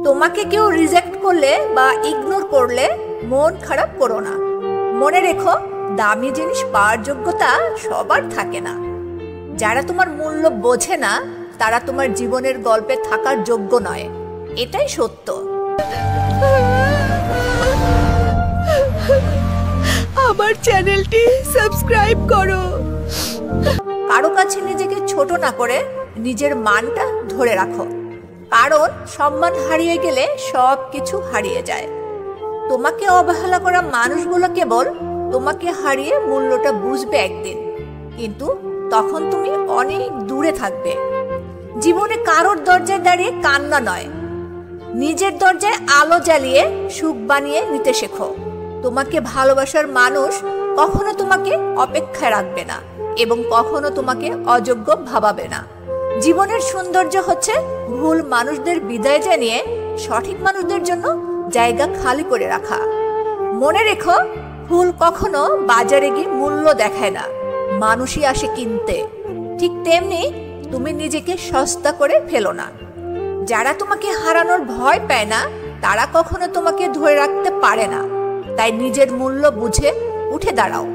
তোমাকে কেউ রিজেক্ট করলে বা ইগনোর করলে মন খারাপ করো না। মনে রেখো, দামি জিনিস পাওয়ার যোগ্যতা সবার থাকে না। যারা তোমার মূল্য বোঝে না তারা তোমার জীবনের গল্পে থাকার যোগ্য নয়, এটাই সত্য। আমার চ্যানেলটি সাবস্ক্রাইব করো। কারো কাছে নিজেকে ছোট না করে নিজের মানটা ধরে রাখো, কারণ সম্মান হারিয়ে গেলে সব কিছু হারিয়ে যায়। তোমাকে অবহেলা করা মানুষগুলো কেবল তোমাকে হারিয়ে মূল্যটা বুঝবে একদিন, কিন্তু তখন তুমি অনেক দূরে থাকবে। জীবনে কারোর দরজায় দাঁড়িয়ে কান্না নয়, নিজের দরজায় আলো জ্বালিয়ে সুখ বানিয়ে নিতে শেখো। তোমাকে ভালোবাসার মানুষ কখনো তোমাকে অপেক্ষায় রাখবে না এবং কখনো তোমাকে অযোগ্য ভাবাবে না। জীবনের সৌন্দর্য হচ্ছে ভুল মানুষদের বিদায় জানিয়ে সঠিক মানুষদের জন্য জায়গা খালি করে রাখা। মনে রেখো, ভুল কখনো বাজারে গিয়ে মূল্য দেখায় না, মানুষই আসে কিনতে। ঠিক তেমনি তুমি নিজেকে সস্তা করে ফেলো না। যারা তোমাকে হারানোর ভয় পায় না তারা কখনো তোমাকে ধরে রাখতে পারে না। তাই নিজের মূল্য বুঝে উঠে দাঁড়াও।